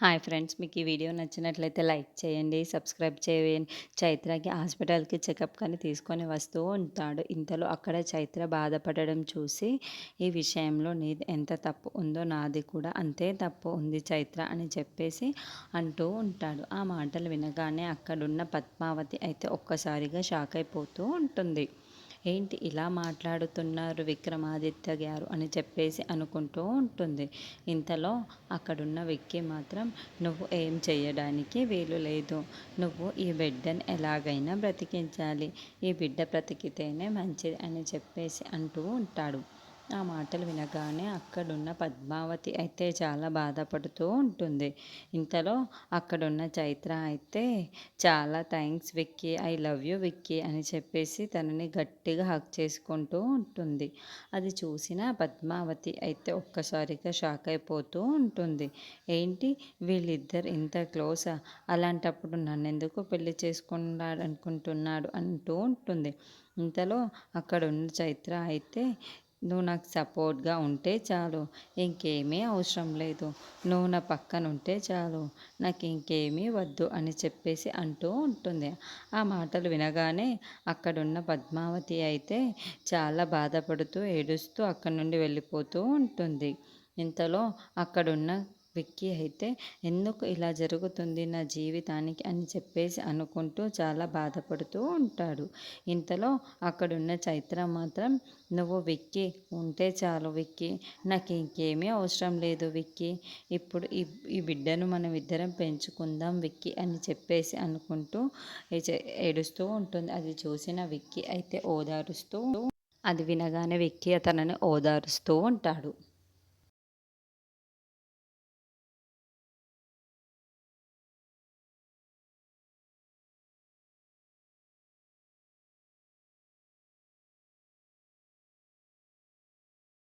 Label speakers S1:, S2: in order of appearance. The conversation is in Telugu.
S1: హాయ్ ఫ్రెండ్స్, మీకు ఈ వీడియో నచ్చినట్లయితే లైక్ చేయండి, సబ్స్క్రైబ్ చేయండి. చైత్రకి హాస్పిటల్‌కి చెకప్‌కని తీసుకొని వస్తూ ఉంటాడు. ఇంతలో అక్కడ చైత్ర బాధపడడం చూసి, ఈ విషయంలో నీది ఎంత తప్పు ఉందో నాది కూడా అంతే తప్పు ఉంది చైత్ర అని చెప్పేసి అంటూ ఉంటాడు. ఆ మాటలు వినగానే అక్కడున్న పద్మావతి అయితే ఒక్కసారిగా షాక్ అయిపోతూ ఉంటుంది. ఏంటి ఇలా మాట్లాడుతున్నారు విక్రమాదిత్య గారు అని చెప్పేసి అనుకుంటూ ఉంటుంది. ఇంతలో అక్కడున్న విక్కీ మాత్రం నువ్వు ఏం చెయ్యడానికి వీలు లేదు. నువ్వు ఈ బిడ్డని ఎలాగైనా బ్రతికించాలి. ఈ బిడ్డ బ్రతికితేనే మంచిది అని చెప్పేసి అంటూ ఉంటాడు. ఆ మాటలు వినగానే అక్కడున్న పద్మావతి అయితే చాలా బాధపడుతూ ఉంటుంది. ఇంతలో అక్కడున్న చైత్ర అయితే చాలా thanks Vicky, I love you Vicky అని చెప్పేసి తనని గట్టిగా హగ్ చేసుకుంటూ ఉంటుంది. అది చూసిన పద్మావతి అయితే ఒక్కసారిగా షాక్ అయిపోతూ ఉంటుంది. ఏంటి వీళ్ళిద్దరు ఇంత క్లోజా? అలాంటప్పుడు నన్నెందుకు పెళ్లి చేసుకున్నాడు అనుకుంటున్నాడు అంటూ ఉంటుంది. ఇంతలో అక్కడున్న చైత్ర అయితే నువ్వు నాకు సపోర్ట్‌గా ఉంటే చాలు. ఇంకేమీ అవసరం లేదు. నువ్వు నా పక్కన ఉంటే చాలు. నాకు ఇంకేమీ వద్దు అని చెప్పేసి అంటూ ఉంటుంది. ఆ మాటలు వినగానే అక్కడున్న పద్మావతి అయితే చాలా బాధపడుతూ, ఏడుస్తూ అక్కడి నుండి వెళ్ళిపోతూ ఉంటుంది. ఇంతలో అక్కడున్న విక్కీ అయితే ఎందుకు ఇలా జరుగుతుంది నా జీవితానికి అని చెప్పేసి అనుకుంటూ చాలా బాధపడుతూ ఉంటాడు. ఇంతలో అక్కడున్న చైత్ర మాత్రం నువ్వు విక్కీ ఉంటే చాలు విక్కీ, నాకు ఇంకేమీ అవసరం లేదు విక్కీ, ఇప్పుడు ఈ బిడ్డను మనం ఇద్దరం పెంచుకుందాం విక్కీ అని చెప్పేసి అనుకుంటూ ఏడుస్తూ ఉంటుంది. అది చూసిన విక్కీ అయితే ఓదారుస్తూ, అది వినగానే విక్కీ తనని ఓదారుస్తూ ఉంటాడు.